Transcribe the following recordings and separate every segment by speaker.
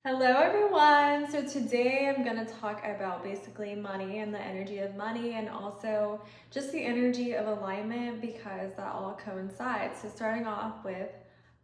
Speaker 1: Hello everyone! So today I'm going to talk about basically money and the energy of money and also just the energy of alignment because that all coincides. So starting off with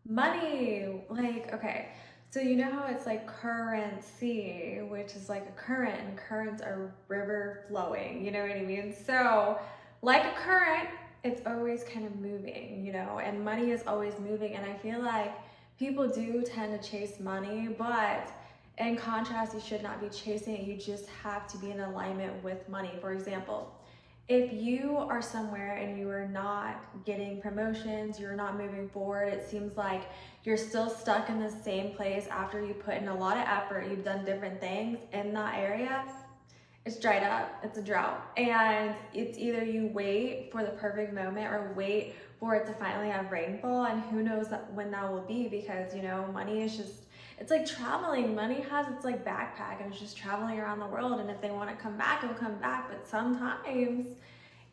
Speaker 1: money, okay, so you know how it's like currency, which is like a current, and currents are river flowing, you know what I mean? So like a current, it's always kind of moving, and money is always moving, and I feel like people do tend to chase money, but in contrast, you should not be chasing it. You just have to be in alignment with money. For example, if you are somewhere and you are not getting promotions, you're not moving forward, it seems like you're still stuck in the same place after you put in a lot of effort, you've done different things in that area, it's dried up, it's a drought. And it's either you wait for the perfect moment or wait for it to finally have rainfall, and who knows when that will be, because money is just, it's like traveling. Money has its like backpack and it's just traveling around the world, and if they want to come back, it'll come back, but sometimes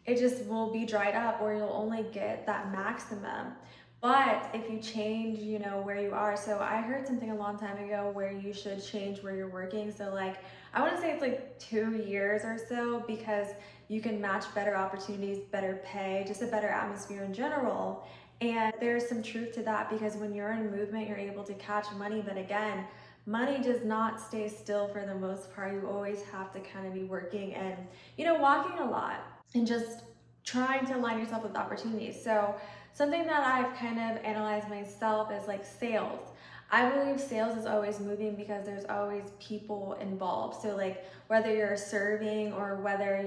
Speaker 1: it just will be dried up or you'll only get that maximum. But if you change, where you are. So I heard something a long time ago where you should change where you're working. So like, I want to say it's like 2 years or so, because you can match better opportunities, better pay, just a better atmosphere in general. And there's some truth to that, because when you're in movement, you're able to catch money. But again, money does not stay still for the most part. You always have to kind of be working and, walking a lot and just trying to align yourself with opportunities. So something that I've kind of analyzed myself is like sales. I believe sales is always moving because there's always people involved. So like whether you're serving or whether,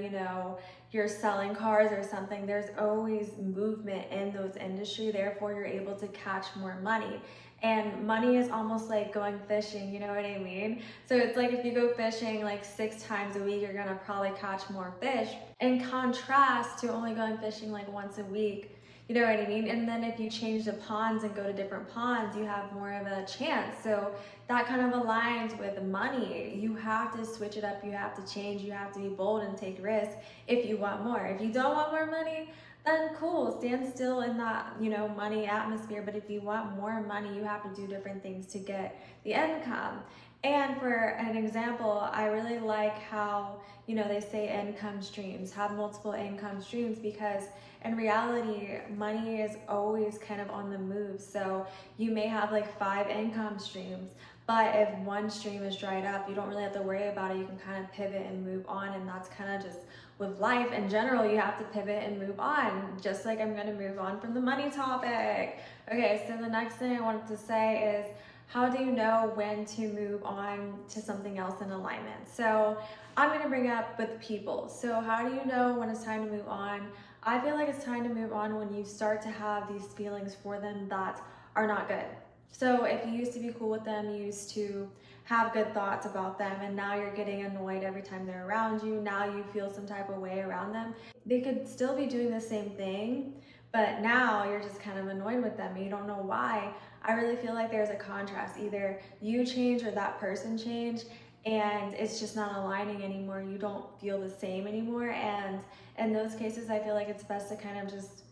Speaker 1: you're selling cars or something, there's always movement in those industry. Therefore, you're able to catch more money. And money is almost like going fishing, you know what I mean? So it's like if you go fishing like 6 times a week, you're gonna probably catch more fish. In contrast to only going fishing like once a week, you know what I mean? And then if you change the ponds and go to different ponds, you have more of a chance. So that kind of aligns with money. You have to switch it up, you have to change, you have to be bold and take risks if you want more. If you don't want more money, then cool, stand still in that, money atmosphere. But if you want more money, you have to do different things to get the income. And for an example, I really like how, they say income streams, have multiple income streams, because in reality, money is always kind of on the move. So you may have like 5 income streams, but if one stream is dried up, you don't really have to worry about it. You can kind of pivot and move on. And that's kind of just with life in general, you have to pivot and move on. Just like I'm going to move on from the money topic. Okay, so the next thing I wanted to say is, how do you know when to move on to something else in alignment? So I'm going to bring up with people. So how do you know when it's time to move on? I feel like it's time to move on when you start to have these feelings for them that are not good. So if you used to be cool with them, you used to have good thoughts about them, and now you're getting annoyed every time they're around you, now you feel some type of way around them. They could still be doing the same thing, but now you're just kind of annoyed with them and you don't know why. I really feel like there's a contrast. Either you change or that person change, and it's just not aligning anymore. You don't feel the same anymore. And in those cases, I feel like it's best to kind of just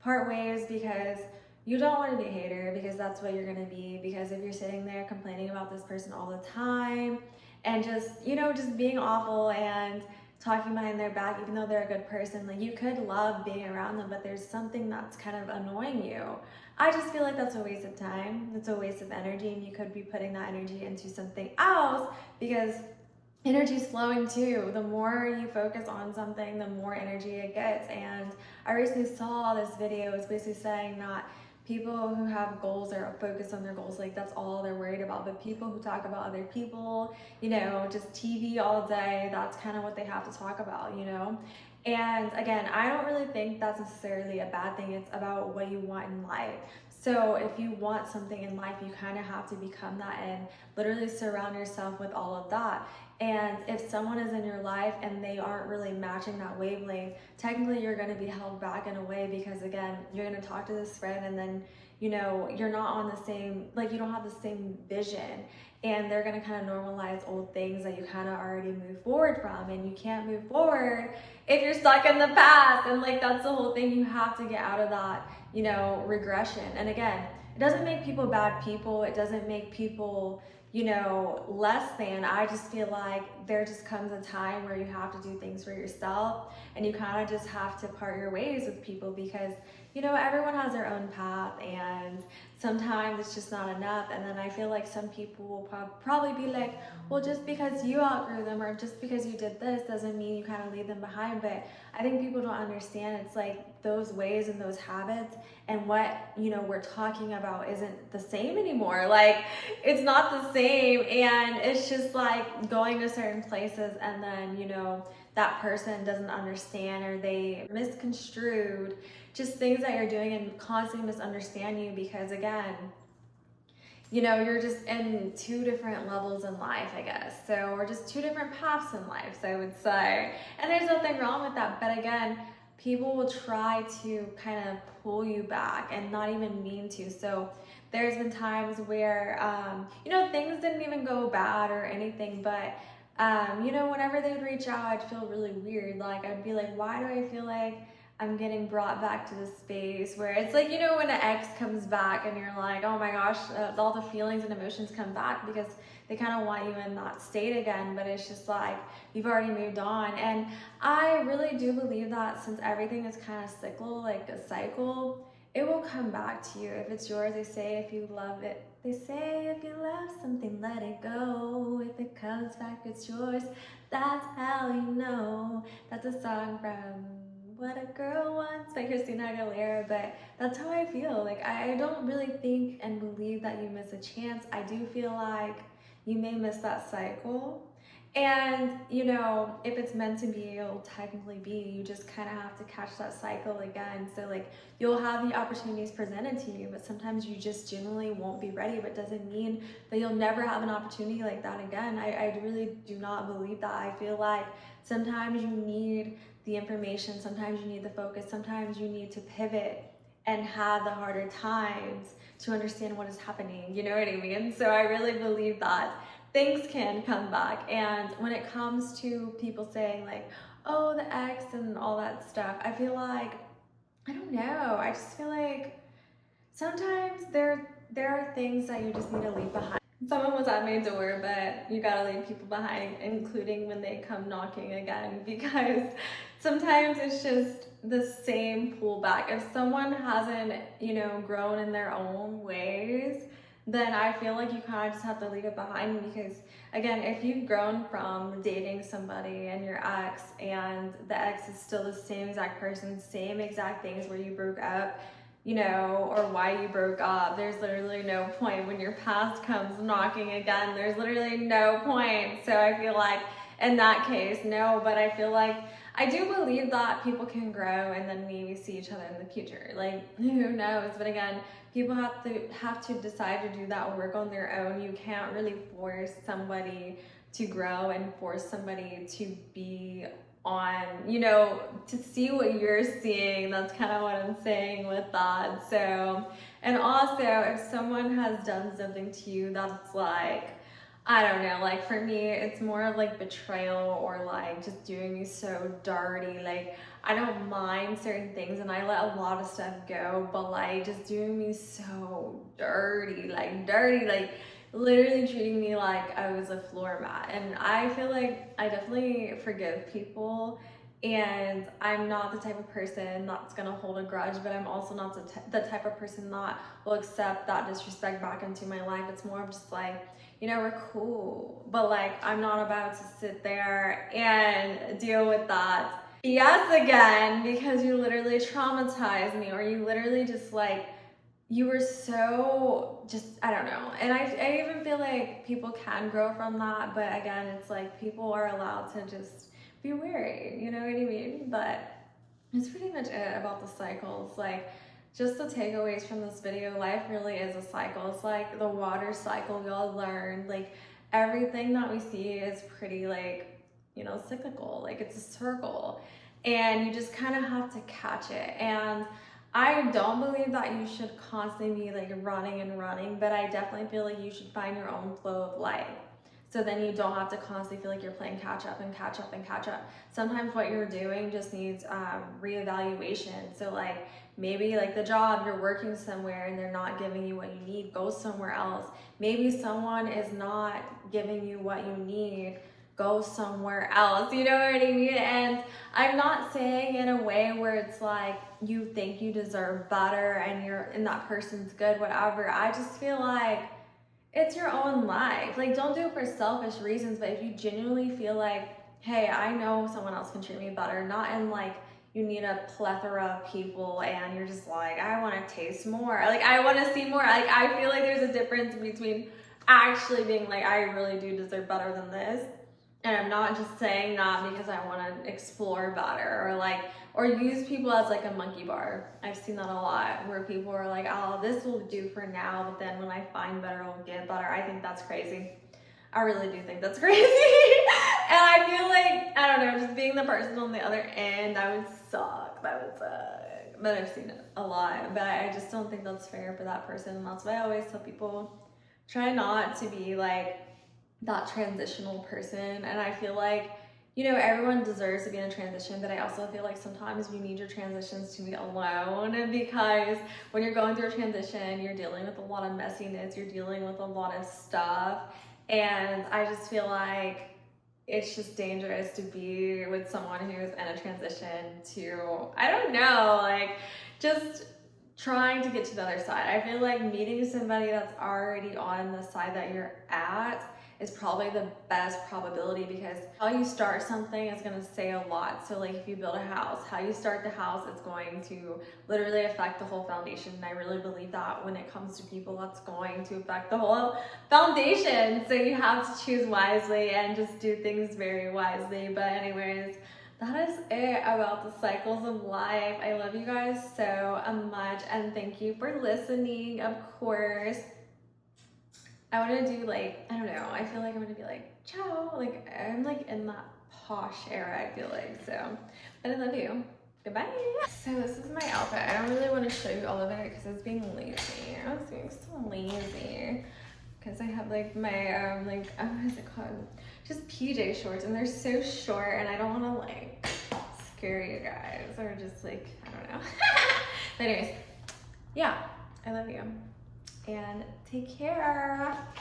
Speaker 1: part ways, because you don't want to be a hater, because that's what you're going to be. Because if you're sitting there complaining about this person all the time and just being awful and talking behind their back, even though they're a good person, like, you could love being around them, but there's something that's kind of annoying you. I just feel like that's a waste of time. It's a waste of energy, and you could be putting that energy into something else, because energy's flowing too. The more you focus on something, the more energy it gets. And I recently saw this video. It's basically saying that people who have goals are focused on their goals, like that's all they're worried about. But people who talk about other people, just TV all day, that's kind of what they have to talk about. And again, I don't really think that's necessarily a bad thing. It's about what you want in life. So if you want something in life, you kind of have to become that and literally surround yourself with all of that. And if someone is in your life and they aren't really matching that wavelength, technically you're going to be held back in a way, because again, you're going to talk to this friend and then, you're not on the same, like, you don't have the same vision, and they're going to kind of normalize old things that you kind of already moved forward from. And you can't move forward if you're stuck in the past. And like, that's the whole thing. You have to get out of that, regression. And again, it doesn't make people bad people. It doesn't make people, less than. I just feel like there just comes a time where you have to do things for yourself, and you kind of just have to part your ways with people because, everyone has their own path, and sometimes it's just not enough. And then I feel like some people will probably be like, well, just because you outgrew them or just because you did this doesn't mean you kind of leave them behind. But I think people don't understand it's like those ways and those habits and what we're talking about isn't the same anymore. Like, it's not the same, and it's just like going to certain places and then that person doesn't understand, or they misconstrued just things that you're doing and constantly misunderstand you because, again, you're just in two different levels in life, I guess. So, or just two different paths in life, so I would say. And there's nothing wrong with that. But again, people will try to kind of pull you back and not even mean to. So there's been times where, things didn't even go bad or anything, but whenever they'd reach out, I'd feel really weird. Like, I'd be like, why do I feel like I'm getting brought back to this space where it's like, when an ex comes back and you're like, oh my gosh, all the feelings and emotions come back because they kind of want you in that state again, but it's just like, you've already moved on. And I really do believe that since everything is kind of cyclical, like a cycle, it will come back to you. If it's yours, they say if you love it, they say if you love something, let it go. If it comes back, it's yours. That's how you know. That's a song from What a Girl Wants by Christina Aguilera, but that's how I feel. Like, I don't really think and believe that you miss a chance. I do feel like you may miss that cycle. And, if it's meant to be, it'll technically be. You just kind of have to catch that cycle again. So, like, you'll have the opportunities presented to you, but sometimes you just generally won't be ready. But doesn't mean that you'll never have an opportunity like that again. I really do not believe that. I feel like sometimes you need the information, sometimes you need the focus, sometimes you need to pivot and have the harder times to understand what is happening. You know what I mean? So I really believe that things can come back. And when it comes to people saying like, oh, the ex and all that stuff, I feel like, I don't know, I just feel like sometimes there are things that you just need to leave behind. Someone was at my door, but you gotta leave people behind, including when they come knocking again, because sometimes it's just the same pullback. If someone hasn't, grown in their own ways, then I feel like you kind of just have to leave it behind, because again, if you've grown from dating somebody and your ex, and the ex is still the same exact person, same exact things where you broke up, or why you broke up, there's literally no point. When your past comes knocking again, there's literally no point. So I feel like in that case, no, but I feel like I do believe that people can grow and then maybe see each other in the future. Like, who knows? But again, people have to decide to do that work on their own. You can't really force somebody to grow and force somebody to be on, to see what you're seeing. That's kind of what I'm saying with that. So, and also if someone has done something to you that's like, I don't know, like for me, it's more of like betrayal or like just doing me so dirty. Like, I don't mind certain things and I let a lot of stuff go, but like just doing me so dirty, like literally treating me like I was a floor mat. And I feel like I definitely forgive people, and I'm not the type of person that's gonna hold a grudge, but I'm also not the type of person that will accept that disrespect back into my life. It's more of just like, we're cool, but like I'm not about to sit there and deal with that yes again, because you literally traumatized me, or you literally just like, you were so just, I don't know. And I even feel like people can grow from that, but again, it's like people are allowed to just be wary, you know what I mean? But that's pretty much it about the cycles. Like, just the takeaways from this video, life really is a cycle. It's like the water cycle y'all learned. Like, everything that we see is pretty like, cyclical. Like, it's a circle, and you just kind of have to catch it. And I don't believe that you should constantly be like running and running, but I definitely feel like you should find your own flow of life. So then you don't have to constantly feel like you're playing catch up and catch up and catch up. Sometimes what you're doing just needs reevaluation. So like maybe like the job, you're working somewhere and they're not giving you what you need, go somewhere else. Maybe someone is not giving you what you need, go somewhere else. You know what I mean? And I'm not saying in a way where it's like you think you deserve better and that person's good, whatever. I just feel like it's your own life. Like, don't do it for selfish reasons, but if you genuinely feel like, hey, I know someone else can treat me better, not in like you need a plethora of people and you're just like, I want to taste more. Like, I want to see more. Like, I feel like there's a difference between actually being like, I really do deserve better than this. And I'm not just saying that because I want to explore better or use people as like a monkey bar. I've seen that a lot where people are like, oh, this will do for now, but then when I find better, I'll get better. I think that's crazy. I really do think that's crazy. And I feel like, I don't know, just being the person on the other end, that would suck. But I've seen it a lot. But I just don't think that's fair for that person. And that's why I always tell people, try not to be like that transitional person. And I feel like, you know, everyone deserves to be in a transition, but I also feel like sometimes you need your transitions to be alone, because when you're going through a transition, you're dealing with a lot of messiness, you're dealing with a lot of stuff, and I just feel like it's just dangerous to be with someone who's in a transition to, I don't know, like just trying to get to the other side. I feel like meeting somebody that's already on the side that you're at is probably the best probability, because how you start something is going to say a lot. So like if you build a house, how you start the house is going to literally affect the whole foundation. And I really believe that when it comes to people, that's going to affect the whole foundation. So you have to choose wisely and just do things very wisely. But anyways, that is it about the cycles of life. I love you guys so much, and thank you for listening. Of course, I want to do like, I don't know, I feel like I'm going to be like, ciao. Like, I'm like in that posh era, I feel like. So, but I love you. Goodbye. So this is my outfit. I don't really want to show you all of it because it's being lazy. I was being so lazy because I have like my, like, what is it called? Just PJ shorts, and they're so short, and I don't want to like scare you guys or just like, I don't know. But anyways, yeah, I love you and take care.